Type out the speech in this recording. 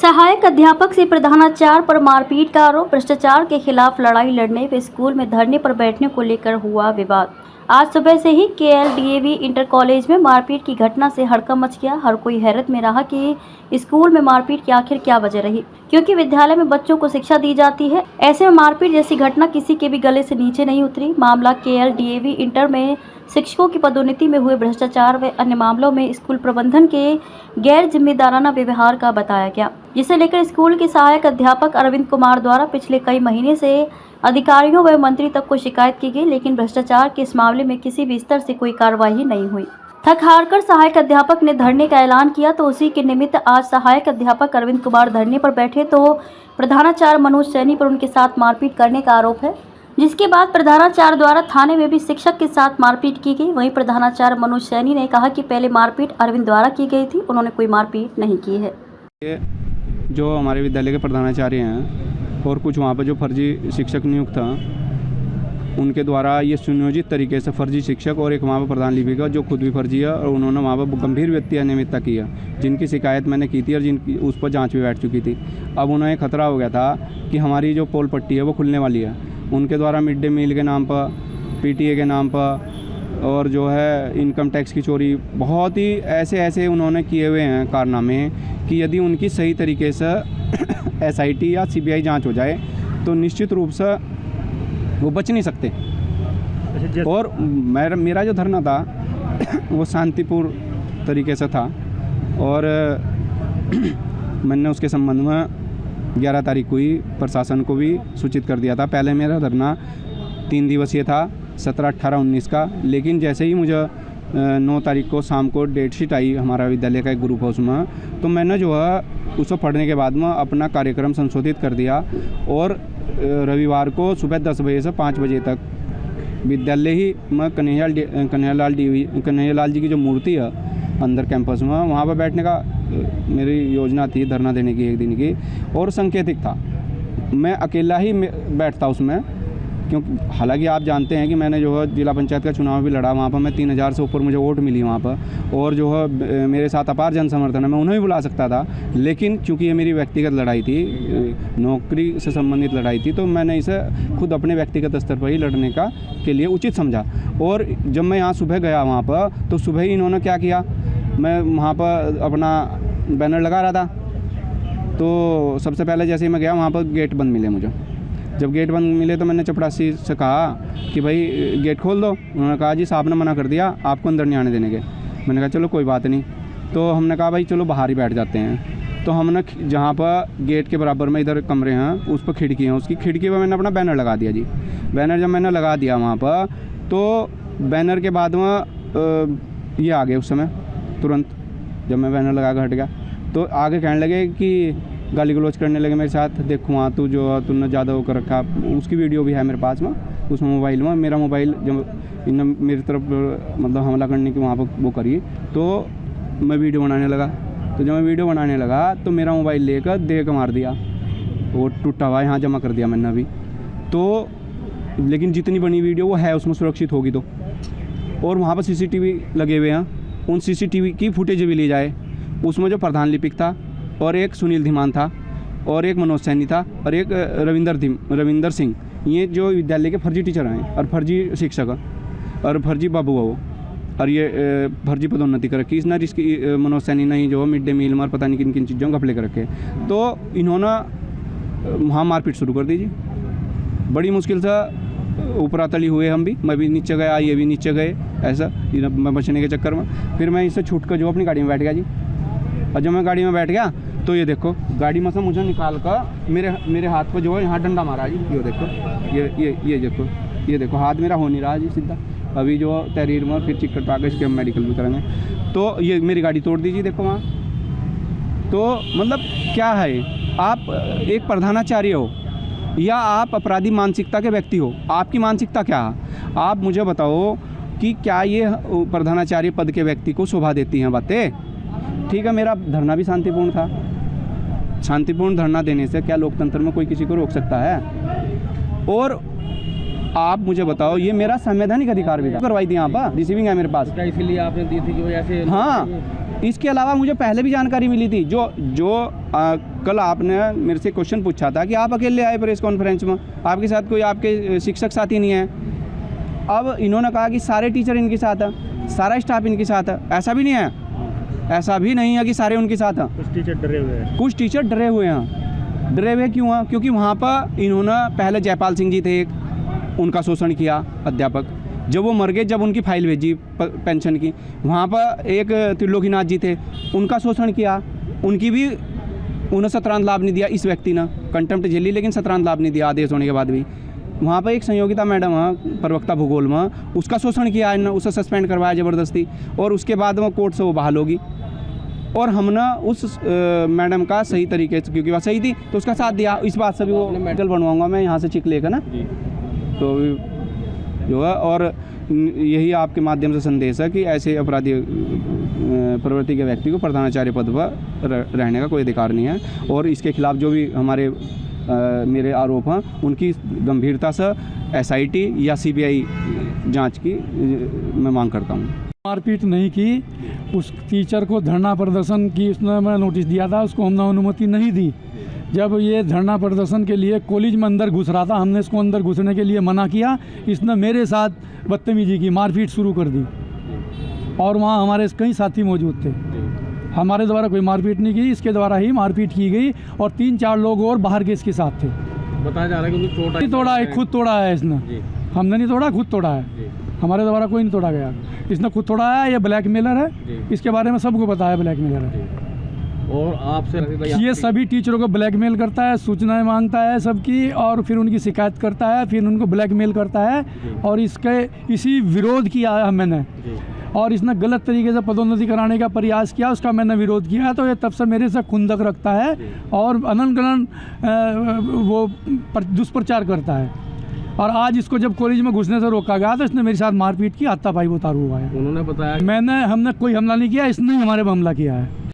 सहायक अध्यापक से प्रधानाचार्य पर मारपीट का आरोप। भ्रष्टाचार के खिलाफ लड़ाई लड़ने व स्कूल में धरने पर बैठने को लेकर हुआ विवाद। आज सुबह से ही केएलडीएवी इंटर कॉलेज में मारपीट की घटना से हड़कंप मच गया। हर कोई हैरत में रहा कि स्कूल में मारपीट की आखिर क्या वजह रही, क्योंकि विद्यालय में बच्चों को शिक्षा दी जाती है। ऐसे में मारपीट जैसी घटना किसी के भी गले से नीचे नहीं उतरी। मामला केएलडीएवी इंटर में शिक्षकों की पदोन्नति में हुए भ्रष्टाचार व अन्य मामलों में स्कूल प्रबंधन के गैर जिम्मेदाराना व्यवहार का बताया गया, जिसे लेकर स्कूल के सहायक अध्यापक अरविंद कुमार द्वारा पिछले कई महीने से अधिकारियों व मंत्री तक को शिकायत की गई, लेकिन भ्रष्टाचार के इस मामले में किसी भी स्तर से कोई कार्रवाई नहीं हुई। थक हार कर सहायक अध्यापक ने धरने का ऐलान किया, तो उसी के निमित्त आज सहायक अध्यापक अरविंद कुमार धरने पर बैठे तो प्रधानाचार्य मनोज सैनी पर उनके साथ मारपीट करने का आरोप है, जिसके बाद प्रधानाचार्य द्वारा थाने में भी शिक्षक के साथ मारपीट की गई। वहीं प्रधानाचार्य मनोज सैनी ने कहा कि पहले मारपीट अरविंद द्वारा की गई थी, उन्होंने कोई मारपीट नहीं की है। जो हमारे विद्यालय के प्रधानाचार्य हैं और कुछ वहाँ पर जो फर्जी शिक्षक नियुक्त था, उनके द्वारा ये सुनियोजित तरीके से फर्जी शिक्षक और एक वहाँ पर प्रधान लिपिका जो खुद भी फर्जी है, और उन्होंने वहाँ पर गंभीर व्यक्ति अनियमितता की है, जिनकी शिकायत मैंने की थी और जिनकी उस पर जांच भी बैठ चुकी थी। अब उन्हें खतरा हो गया था कि हमारी जो पोल पट्टी है वो खुलने वाली है। उनके द्वारा मिड डे मील के नाम पर, पीटीए के नाम पर और जो है इनकम टैक्स की चोरी, बहुत ही ऐसे उन्होंने किए हुए हैं कारनामे कि यदि उनकी सही तरीके से एसआईटी या सीबीआई जांच हो जाए तो निश्चित रूप से वो बच नहीं सकते। और मेरा जो धरना था वो शांतिपूर्ण तरीके से था, और मैंने उसके संबंध में 11 तारीख को ही प्रशासन को भी सूचित कर दिया था। पहले मेरा धरना 3 दिवसीय था, 17, 18, 19 का, लेकिन जैसे ही मुझे 9 तारीख को शाम को डेट शीट आई हमारा विद्यालय का एक ग्रुप हाउस में, तो मैंने जो है उसको पढ़ने के बाद में अपना कार्यक्रम संशोधित कर दिया और रविवार को सुबह 10 बजे से 5 बजे तक विद्यालय ही में कन्हैयालाल जी की जो मूर्ति है अंदर कैंपस में, वहाँ पर बैठने का मेरी योजना थी, धरना देने की 1 दिन की, और सांकेतिक था। मैं अकेला ही बैठता उसमें, क्योंकि हालांकि आप जानते हैं कि मैंने जो है जिला पंचायत का चुनाव भी लड़ा, वहाँ पर मैं 3000 से ऊपर मुझे वोट मिली वहाँ पर, और जो है मेरे साथ अपार जन समर्थन है, मैं उन्हें भी बुला सकता था, लेकिन चूंकि ये मेरी व्यक्तिगत लड़ाई थी, नौकरी से संबंधित लड़ाई थी, तो मैंने इसे खुद अपने व्यक्तिगत स्तर पर ही लड़ने के लिए उचित समझा। और जब मैं यहाँ सुबह गया वहाँ पर, तो सुबह ही इन्होंने क्या किया, मैं वहाँ पर अपना बैनर लगा रहा था, तो सबसे पहले जैसे ही मैं गया वहाँ पर गेट बंद मिले मुझे। जब गेट बंद मिले तो मैंने चपरासी से कहा कि भाई गेट खोल दो। उन्होंने कहा जी साहब ने मना कर दिया, आपको अंदर नहीं आने देने के। मैंने कहा चलो कोई बात नहीं। तो हमने कहा भाई चलो बाहर ही बैठ जाते हैं। तो हमने जहाँ पर गेट के बराबर में इधर कमरे हैं उस पर खिड़की हैं, उसकी खिड़की पर मैंने अपना बैनर लगा दिया जी। बैनर जब मैंने लगा दिया वहाँ पर, तो बैनर के बाद में ये आ गए उस समय तुरंत, जब मैं बैनर लगा कर हट गया तो आगे कहने लगे कि गाली गलौज करने लगे मेरे साथ, देखो वहाँ तू जो तुमने ज़्यादा वो कर रखा। उसकी वीडियो भी है मेरे पास में, उसमें मोबाइल में। मेरा मोबाइल जब इन्होंने मेरी तरफ मतलब हमला करने की वहाँ पर वो करी, तो मैं वीडियो बनाने लगा। तो जब मैं वीडियो बनाने लगा तो मेरा मोबाइल लेकर दे के मार दिया, वो टूटा हुआ यहाँ जमा कर दिया मैंने अभी। तो लेकिन जितनी बनी वीडियो वो है उसमें सुरक्षित होगी तो, और वहाँ पर CCTV लगे हुए हैं, उन CCTV की फुटेज भी ली जाए। उसमें जो प्रधान लिपिक था और एक सुनील धीमान था और एक मनोज सैनी था और एक रविंदर सिंह, ये जो विद्यालय के फर्जी टीचर हैं और फर्जी शिक्षक और फर्जी बाबू वो, और ये फर्जी पदोन्नति कर रखी इसने, इसकी मनोज सैनी ने जो मिड डे मील में पता नहीं किन किन चीज़ों का घपले कर रखे। तो इन्होंने वहाँ मारपीट शुरू कर दी जी। बड़ी मुश्किल से ऊपरा तली हुए हम भी, मैं भी नीचे गया, ये भी नीचे गए, ऐसा मैं बचने के चक्कर में। फिर मैं इससे छूट कर जो अपनी गाड़ी में बैठ गया जी। और जब मैं गाड़ी में बैठ गया तो ये देखो गाड़ी में से मुझे निकाल कर मेरे हाथ पर जो है यहाँ डंडा मारा जी। ये देखो, ये देखो हाथ मेरा हो नहीं रहा जी सीधा। अभी जो तहरीर में फिर चिक कटवा के इसके हम मेडिकल भी करेंगे। तो ये मेरी गाड़ी तोड़ दीजिए, देखो वहाँ। तो मतलब क्या है, आप एक प्रधानाचार्य हो या आप अपराधी मानसिकता के व्यक्ति हो, आपकी मानसिकता क्या है? आप मुझे बताओ कि क्या ये प्रधानाचार्य पद के व्यक्ति को शोभा देती हैं बातें? ठीक है, मेरा धरना भी शांतिपूर्ण था। शांतिपूर्ण धरना देने से क्या लोकतंत्र में कोई किसी को रोक सकता है? और आप मुझे बताओ, ये मेरा संवैधानिक अधिकार भी था, करवाई थी यहाँ पर, रिसीविंग है मेरे पास। इसीलिए आपने दी थी कि ऐसे? हाँ, इसके अलावा मुझे पहले भी जानकारी मिली थी, कल आपने मेरे से क्वेश्चन पूछा था कि आप अकेले आए प्रेस कॉन्फ्रेंस में, आपके साथ कोई आपके शिक्षक साथी नहीं है। अब इन्होंने कहा कि सारे टीचर इनके साथ हैं, सारा स्टाफ इनके साथ है। ऐसा भी नहीं है, ऐसा भी नहीं है कि सारे उनके साथ हैं। कुछ टीचर डरे हुए हैं। कुछ टीचर डरे हुए हैं। डरे हुए क्यों हैं? क्योंकि वहाँ पर इन्होंने पहले जयपाल सिंह जी थे एक, उनका शोषण किया अध्यापक। जब वो मर गए, जब उनकी फाइल भेजी पेंशन की, वहाँ पर एक त्रिलोकीनाथ जी थे, उनका शोषण किया, उनकी भी उन्हें सत्रांत लाभ नहीं दिया इस व्यक्ति ने, कंटेम्प्ट झेली लेकिन सत्रांत लाभ नहीं दिया आदेश होने के बाद भी। वहाँ पर एक संयोगिता मैडम है प्रवक्ता भूगोल में, उसका शोषण किया इन्होंने, उसे सस्पेंड करवाया ज़बरदस्ती, और उसके बाद वो कोर्ट से वो बहाल होगी। और हमने उस मैडम का सही तरीके से, क्योंकि वह सही थी तो उसका साथ दिया। इस बात से भी वो मेडल बनवाऊँगा मैं यहाँ से चिक लेकर ना, तो जो है। और यही आपके माध्यम से संदेश है कि ऐसे अपराधी प्रवृत्ति के व्यक्ति को प्रधानाचार्य पद पर रहने का कोई अधिकार नहीं है, और इसके खिलाफ जो भी हमारे मेरे आरोप हैं उनकी गंभीरता से SIT या CBI जांच की मैं मांग करता हूं। मारपीट नहीं की, उस टीचर को धरना प्रदर्शन की उसने मैं नोटिस दिया था, उसको हमने अनुमति नहीं दी। जब ये धरना प्रदर्शन के लिए कॉलेज में अंदर घुस रहा था, हमने इसको अंदर घुसने के लिए मना किया, इसने मेरे साथ बदतमीजी की, मारपीट शुरू कर दी। और वहाँ हमारे कई साथी मौजूद थे। हमारे द्वारा कोई मारपीट नहीं की, इसके द्वारा ही मारपीट की गई, और 3-4 लोग और बाहर के इसके साथ थे। बताया जा रहा है कि चोट तोड़ा है, खुद तोड़ा है इसने, हमने नहीं तोड़ा, खुद तोड़ा है। हमारे द्वारा कोई नहीं तोड़ा गया, इसने खुद तोड़ा है। ये ब्लैकमेलर है, इसके बारे में सबको पता है ब्लैकमेलर है। और आपसे ये सभी टीचरों को ब्लैकमेल करता है, सूचनाएं मांगता है सबकी, और फिर उनकी शिकायत करता है, फिर उनको ब्लैकमेल करता है। और इसी विरोध किया है मैंने, और इसने गलत तरीके से पदोन्नति कराने का प्रयास किया, उसका मैंने विरोध किया। तो ये तब से मेरे से खुंदक रखता है और अनंत वो दुष्प्रचार करता है। और आज इसको जब कॉलेज में घुसने से रोका गया तो इसने मेरे साथ मारपीट की, हाथापाई उतारू हुआ है। उन्होंने बताया हमने कोई हमला नहीं किया, इसने हमारे पर हमला किया है।